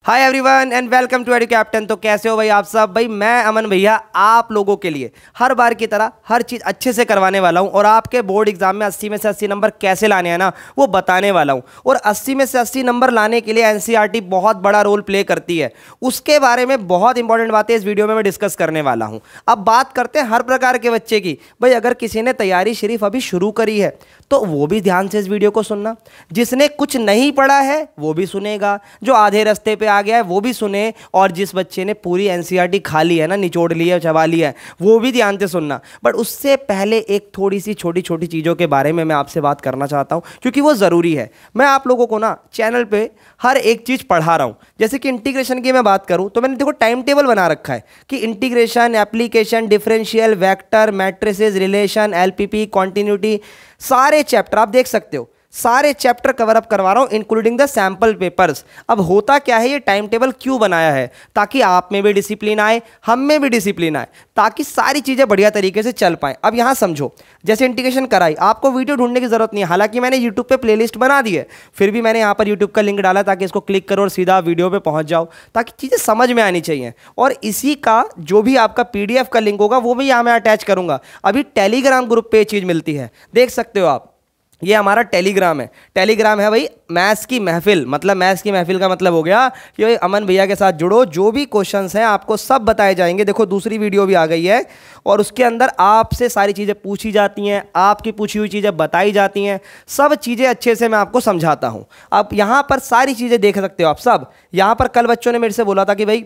Hi everyone and welcome to edu captain. तो कैसे हो भाई आप सब? भाई मैं अमन भैया आप लोगों के लिए हर बार की तरह हर चीज़ अच्छे से करवाने वाला हूं और आपके बोर्ड एग्जाम में 80 में से 80 नंबर कैसे लाने हैं ना वो बताने वाला हूं। और 80 में से 80 नंबर लाने के लिए एनसीईआरटी बहुत बड़ा रोल प्ले करती है, उसके बारे में बहुत इंपॉर्टेंट बातें इस वीडियो में मैं डिस्कस करने वाला हूँ। अब बात करते हैं हर प्रकार के बच्चे की। भाई अगर किसी ने तैयारी सिर्फ अभी शुरू करी है तो वो भी ध्यान से इस वीडियो को सुनना, जिसने कुछ नहीं पढ़ा है वो भी सुनेगा, जो आधे रास्ते पे आ गया है वो भी सुने, और जिस बच्चे ने पूरी एनसीईआरटी खा ली है ना, निचोड़ ली है, चबा ली है, वो भी ध्यान से सुनना। बट उससे पहले एक थोड़ी सी छोटी छोटी चीज़ों के बारे में मैं आपसे बात करना चाहता हूँ क्योंकि वो ज़रूरी है। मैं आप लोगों को ना चैनल पे हर एक चीज़ पढ़ा रहा हूँ। जैसे कि इंटीग्रेशन की मैं बात करूँ तो मैंने देखो टाइम टेबल बना रखा है कि integration, application, differential, vector, matrices, relation, LPP, continuity, सारे चैप्टर आप देख सकते हो, सारे चैप्टर कवर अप करवा रहा हूं इंक्लूडिंग द सैंपल पेपर्स। अब होता क्या है, ये टाइम टेबल क्यों बनाया है? ताकि आप में भी डिसिप्लिन आए, हम में भी डिसिप्लिन आए, ताकि सारी चीज़ें बढ़िया तरीके से चल पाएं। अब यहां समझो, जैसे इंटीग्रेशन कराई, आपको वीडियो ढूंढने की जरूरत नहीं है। हालांकि मैंने यूट्यूब पे प्लेलिस्ट बना दी है, फिर भी मैंने यहां पर यूट्यूब का लिंक डाला ताकि इसको क्लिक करो और सीधा वीडियो पे पहुंच जाओ, ताकि चीज़ें समझ में आनी चाहिए। और इसी का जो भी आपका पीडीएफ का लिंक होगा वो भी यहां मैं अटैच करूंगा। अभी टेलीग्राम ग्रुप पे ये चीज़ मिलती है, देख सकते हो आप। ये हमारा टेलीग्राम है। टेलीग्राम है भाई मैथ्स की महफिल। मतलब मैथ्स की महफिल का मतलब हो गया कि भाई अमन भैया के साथ जुड़ो, जो भी क्वेश्चंस हैं आपको सब बताए जाएंगे। देखो दूसरी वीडियो भी आ गई है और उसके अंदर आपसे सारी चीज़ें पूछी जाती हैं, आपकी पूछी हुई चीज़ें बताई जाती हैं, सब चीज़ें अच्छे से मैं आपको समझाता हूँ। अब यहाँ पर सारी चीज़ें देख सकते हो आप सब। यहाँ पर कल बच्चों ने मेरे से बोला था कि भाई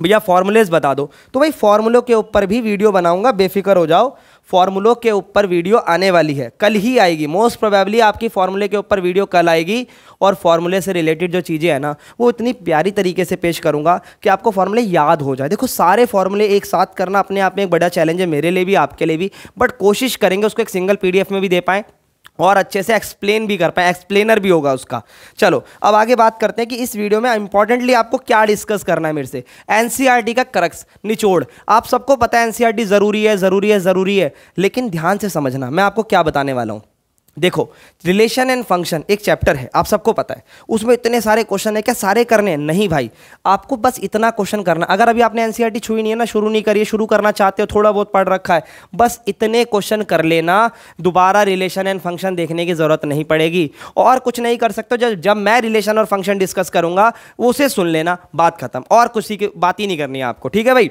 भैया फॉर्मूलेज बता दो, तो भाई फॉर्मूलों के ऊपर भी वीडियो बनाऊंगा, बेफिक्र हो जाओ। फॉर्मूलों के ऊपर वीडियो आने वाली है, कल ही आएगी। मोस्ट प्रोबेबली आपकी फॉर्मूले के ऊपर वीडियो कल आएगी और फॉर्मूले से रिलेटेड जो चीज़ें हैं ना वो इतनी प्यारी तरीके से पेश करूंगा कि आपको फॉर्मूले याद हो जाए। देखो सारे फॉर्मूले एक साथ करना अपने आप में एक बड़ा चैलेंज है, मेरे लिए भी आपके लिए भी, बट कोशिश करेंगे उसको एक सिंगल पीडीएफ में भी दे पाएँ और अच्छे से एक्सप्लेन भी कर पाए, एक्सप्लेनर भी होगा उसका। चलो अब आगे बात करते हैं कि इस वीडियो में इंपॉर्टेंटली आपको क्या डिस्कस करना है मेरे से। एनसीईआरटी का क्रक्स, निचोड़। आप सबको पता है एनसीईआरटी जरूरी है, जरूरी है, जरूरी है, लेकिन ध्यान से समझना मैं आपको क्या बताने वाला हूं। देखो रिलेशन एंड फंक्शन एक चैप्टर है, आप सबको पता है, उसमें इतने सारे क्वेश्चन है। क्या सारे करने हैं? नहीं भाई, आपको बस इतना क्वेश्चन करना। अगर अभी आपने एनसीईआरटी छुई नहीं है ना, शुरू नहीं करी है, शुरू करना चाहते हो, थोड़ा बहुत पढ़ रखा है, बस इतने क्वेश्चन कर लेना, दोबारा रिलेशन एंड फंक्शन देखने की जरूरत नहीं पड़ेगी। और कुछ नहीं कर सकते, जब मैं रिलेशन और फंक्शन डिस्कस करूंगा उसे सुन लेना, बात खत्म। और कुछ की बात ही नहीं करनी है आपको, ठीक है भाई?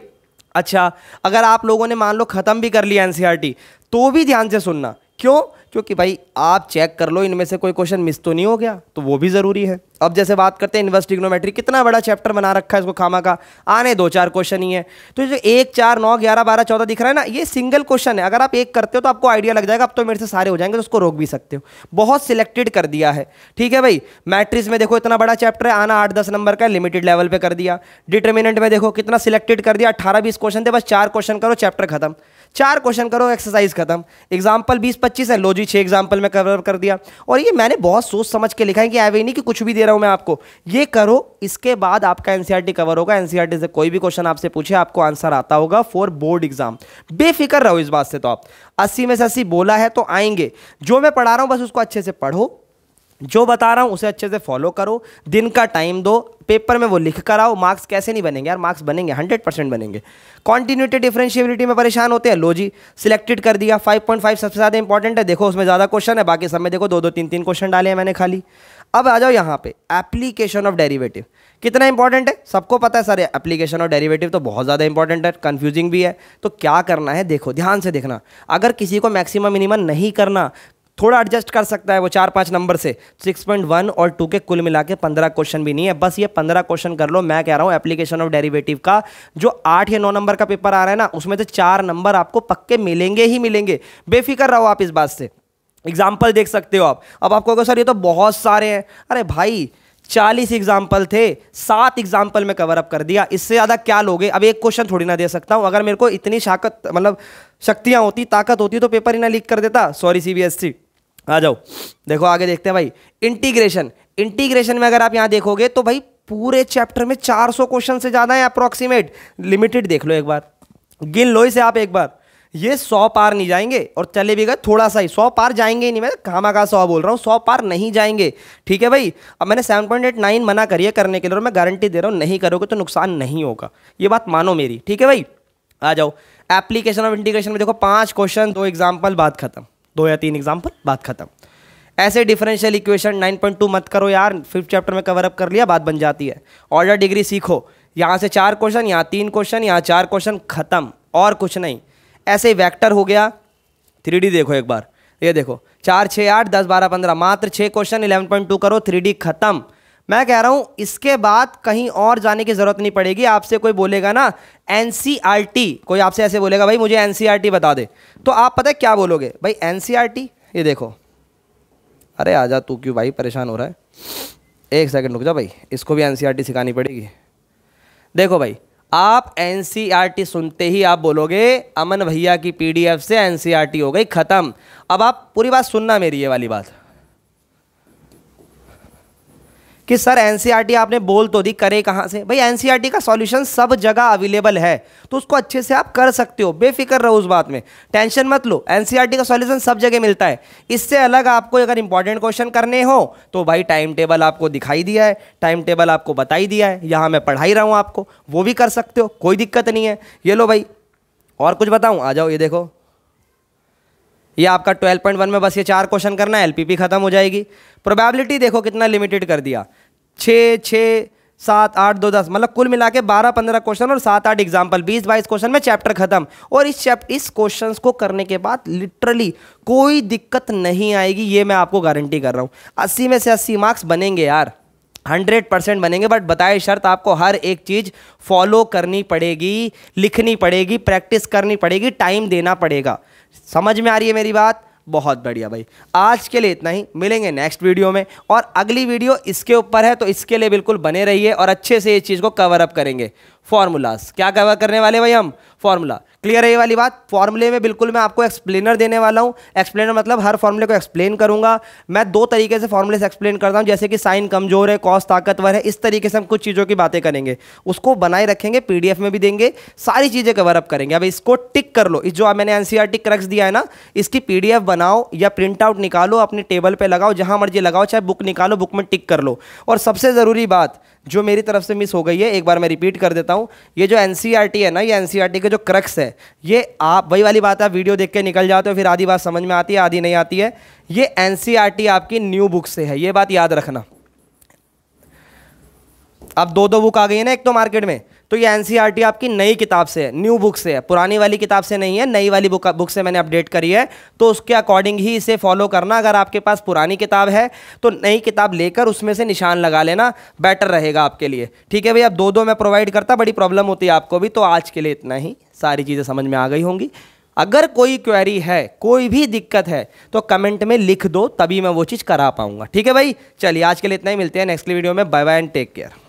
अच्छा, अगर आप लोगों ने मान लो खत्म भी कर लिया एनसीईआरटी तो भी ध्यान से सुनना। क्यों? क्योंकि भाई आप चेक कर लो इनमें से कोई क्वेश्चन मिस तो नहीं हो गया, तो वो भी जरूरी है। अब जैसे बात करते हैं इनवर्स ट्रिग्नोमेट्री, कितना बड़ा चैप्टर बना रखा है, इसको खामा का आने 2-4 क्वेश्चन ही है। तो जो 1, 4, 9, 11, 12, 14 दिख रहा है ना, ये सिंगल क्वेश्चन है। अगर आप एक करते हो तो आपको आइडिया लग जाएगा, अब तो मेरे से सारे हो जाएंगे, तो उसको रोक भी सकते हो। बहुत सिलेक्टेड कर दिया है, ठीक है भाई? मैट्रिक्स में देखो इतना बड़ा चैप्टर है, आना 8-10 नंबर का, लिमिटेड लेवल पे कर दिया। डिटर्मिनेंट में देखो कितना सिलेक्टेड कर दिया, 18-20 क्वेश्चन थे, बस 4 क्वेश्चन करो, चैप्टर खत्म। 4 क्वेश्चन करो, एक्सरसाइज खत्म। एग्जाम्पल 20-25 है, लो जी 6 एग्जाम्पल में कवर कर दिया। और ये मैंने बहुत सोच समझ के लिखा है कि ऐवे नहीं कि कुछ भी दे रहा हूं मैं आपको, ये करो, इसके बाद आपका एनसीईआरटी कवर होगा। एनसीईआरटी से कोई भी क्वेश्चन आपसे पूछे आपको आंसर आता होगा फॉर बोर्ड एग्जाम, बेफिक्र रहो इस बात से। तो आप 80 में से 80 बोला है तो आएंगे। जो मैं पढ़ा रहा हूं बस उसको अच्छे से पढ़ो, जो बता रहा हूं उसे अच्छे से फॉलो करो, दिन का टाइम दो, पेपर में वो लिख कर आओ। मार्क्स कैसे नहीं बनेंगे यार? मार्क्स बनेंगे, 100% बनेंगे। कॉन्टिन्यूटी, डिफरेंशिएबिलिटी में परेशान होते हैं, लो जी सिलेक्टेड कर दिया। 5.5 सबसे ज़्यादा इंपॉर्टेंट है, देखो उसमें ज़्यादा क्वेश्चन है, बाकी सब में देखो 2-2, 3-3 क्वेश्चन डाले हैं मैंने खाली। अब आ जाओ यहाँ पे एप्लीकेशन ऑफ डेरिवेटिव, कितना इंपॉर्टेंट है सबको पता है सर। एप्लीकेशन ऑफ डेरिवेटिव तो बहुत ज़्यादा इंपॉर्टेंट है, कंफ्यूजिंग भी है। तो क्या करना है, देखो ध्यान से देखना। अगर किसी को मैक्सिमम मिनिमम नहीं करना, थोड़ा एडजस्ट कर सकता है वो 4-5 नंबर से। 6.1 और 2 के कुल मिला के 15 क्वेश्चन भी नहीं है, बस ये 15 क्वेश्चन कर लो। मैं कह रहा हूँ एप्लीकेशन ऑफ डेरिवेटिव का जो 8 या 9 नंबर का पेपर आ रहा है ना, उसमें से 4 नंबर आपको पक्के मिलेंगे ही मिलेंगे, बेफिक्र रहो आप इस बात से। एग्जाम्पल देख सकते हो आप। अब आपको कहो सर ये तो बहुत सारे हैं, अरे भाई 40 एग्जाम्पल थे, 7 एग्जाम्पल में कवर अप कर दिया, इससे ज़्यादा क्या लोगे? अब एक क्वेश्चन थोड़ी ना दे सकता हूँ। अगर मेरे को इतनी शक्तियाँ होती, ताकत होती तो पेपर ही ना लीक कर देता। Sorry CBSE. आ जाओ, देखो आगे देखते हैं भाई। इंटीग्रेशन, इंटीग्रेशन में अगर आप यहां देखोगे तो भाई पूरे चैप्टर में 400 क्वेश्चन से ज्यादा है अप्रोक्सीमेट। लिमिटेड देख लो एक बार, गिन लो इसे आप एक बार। ये 100 पार नहीं जाएंगे, और चले भी गए थोड़ा सा ही, 100 पार जाएंगे ही नहीं, मैं खामा 100 बोल रहा हूँ, 100 पार नहीं जाएंगे। ठीक है भाई, अब मैंने 7.89 मना करिए करने के लिए, और मैं गारंटी दे रहा हूँ नहीं करोगे तो नुकसान नहीं होगा, ये बात मानो मेरी। ठीक है भाई, आ जाओ एप्लीकेशन ऑफ इंटीग्रेशन में। देखो 5 क्वेश्चन, 2 एग्जाम्पल, बात खत्म। 2 या 3 एग्जाम्पल, बात खत्म। ऐसे डिफरेंशियल इक्वेशन 9.2 मत करो यार, 5th चैप्टर में कवर अप कर लिया, बात बन जाती है। ऑर्डर डिग्री सीखो, यहाँ से 4 क्वेश्चन, यहाँ 3 क्वेश्चन, यहाँ 4 क्वेश्चन, खत्म, और कुछ नहीं। ऐसे वेक्टर हो गया, 3D देखो एक बार, ये देखो 4 6 8 10 12 15, मात्र 6 क्वेश्चन, 11.2 करो, 3D खत्म। मैं कह रहा हूं इसके बाद कहीं और जाने की जरूरत नहीं पड़ेगी। आपसे कोई बोलेगा ना NCERT, कोई आपसे ऐसे बोलेगा भाई मुझे NCERT बता दे, तो आप पता है क्या बोलोगे भाई? NCERT, ये देखो, अरे आजा, तू क्यों भाई परेशान हो रहा है, एक सेकंड रुक जा भाई, इसको भी NCERT सिखानी पड़ेगी। देखो भाई, आप NCERT सुनते ही आप बोलोगे अमन भैया की PDF से NCERT हो गई खत्म। अब आप पूरी बात सुनना मेरी, ये वाली बात कि सर NCERT आपने बोल तो दी, करे कहाँ से? भाई NCERT का सॉल्यूशन सब जगह अवेलेबल है, तो उसको अच्छे से आप कर सकते हो, बेफिक्र रहो उस बात में, टेंशन मत लो। NCERT का सॉल्यूशन सब जगह मिलता है। इससे अलग आपको अगर इंपॉर्टेंट क्वेश्चन करने हो तो भाई टाइम टेबल आपको दिखाई दिया है, टाइम टेबल आपको बताई दिया है, यहाँ मैं पढ़ा ही रहा हूँ आपको, वो भी कर सकते हो, कोई दिक्कत नहीं है। ये लो भाई, और कुछ बताऊँ? आ जाओ, ये देखो, ये आपका 12.1 में बस ये 4 क्वेश्चन करना है, LPP खत्म हो जाएगी। प्रोबेबिलिटी देखो कितना लिमिटेड कर दिया, 6 6 7 8 2 10, मतलब कुल मिला के 12-15 क्वेश्चन और 7-8 एग्जाम्पल, 20-22 क्वेश्चन में चैप्टर खत्म। और इस क्वेश्चंस को करने के बाद लिटरली कोई दिक्कत नहीं आएगी, ये मैं आपको गारंटी कर रहा हूँ। 80 में से 80 मार्क्स बनेंगे यार, 100% बनेंगे, बट बताए शर्त आपको हर एक चीज़ फॉलो करनी पड़ेगी, लिखनी पड़ेगी, प्रैक्टिस करनी पड़ेगी, टाइम देना पड़ेगा। समझ में आ रही है मेरी बात? बहुत बढ़िया भाई, आज के लिए इतना ही, मिलेंगे नेक्स्ट वीडियो में, और अगली वीडियो इसके ऊपर है, तो इसके लिए बिल्कुल बने रहिए और अच्छे से इस चीज़ को कवर अप करेंगे। फॉर्मूलाज क्या कवर करने वाले भाई हम? फॉर्मूला, क्लियर है ये वाली बात? फॉर्मूले में बिल्कुल मैं आपको एक्सप्लेनर देने वाला हूँ। एक्सप्लेनर मतलब हर फॉर्मूले को एक्सप्लेन करूंगा मैं। 2 तरीके से फॉर्मूले से एक्सप्लेन करता हूँ, जैसे कि साइन कमजोर है, कॉस ताकतवर है, इस तरीके से हम कुछ चीज़ों की बातें करेंगे, उसको बनाए रखेंगे, PDF में भी देंगे, सारी चीज़ें कवर अप करेंगे। अब इसको टिक कर लो, इस जो मैंने NCERT क्रक्स दिया है ना, इसकी PDF बनाओ या प्रिंट आउट निकालो, अपने टेबल पर लगाओ, जहाँ मर्जी लगाओ, चाहे बुक निकालो, बुक में टिक कर लो। और सबसे ज़रूरी बात जो मेरी तरफ से मिस हो गई है, एक बार मैं रिपीट कर देता हूँ, ये जो NCERT है ना, ये NCERT के जो क्रक्स है, ये आप वही वाली बात है, वीडियो देख के निकल जाते हो, फिर आधी बात समझ में आती है, आधी नहीं आती है। ये NCERT आपकी न्यू बुक से है, ये बात याद रखना। अब 2 बुक आ गई है ना एक तो मार्केट में, तो ये NCERT आपकी नई किताब से है, न्यू बुक से है, पुरानी वाली किताब से नहीं है, नई वाली बुक से मैंने अपडेट करी है, तो उसके अकॉर्डिंग ही इसे फॉलो करना। अगर आपके पास पुरानी किताब है तो नई किताब लेकर उसमें से निशान लगा लेना, बेटर रहेगा आपके लिए। ठीक है भाई, अब 2 मैं प्रोवाइड करता, बड़ी प्रॉब्लम होती है आपको भी। तो आज के लिए इतना ही, सारी चीज़ें समझ में आ गई होंगी। अगर कोई क्वेरी है, कोई भी दिक्कत है, तो कमेंट में लिख दो, तभी मैं वो चीज़ करा पाऊंगा। ठीक है भाई, चलिए आज के लिए इतना ही, मिलते हैं नेक्स्ट वीडियो में। Bye bye and take care.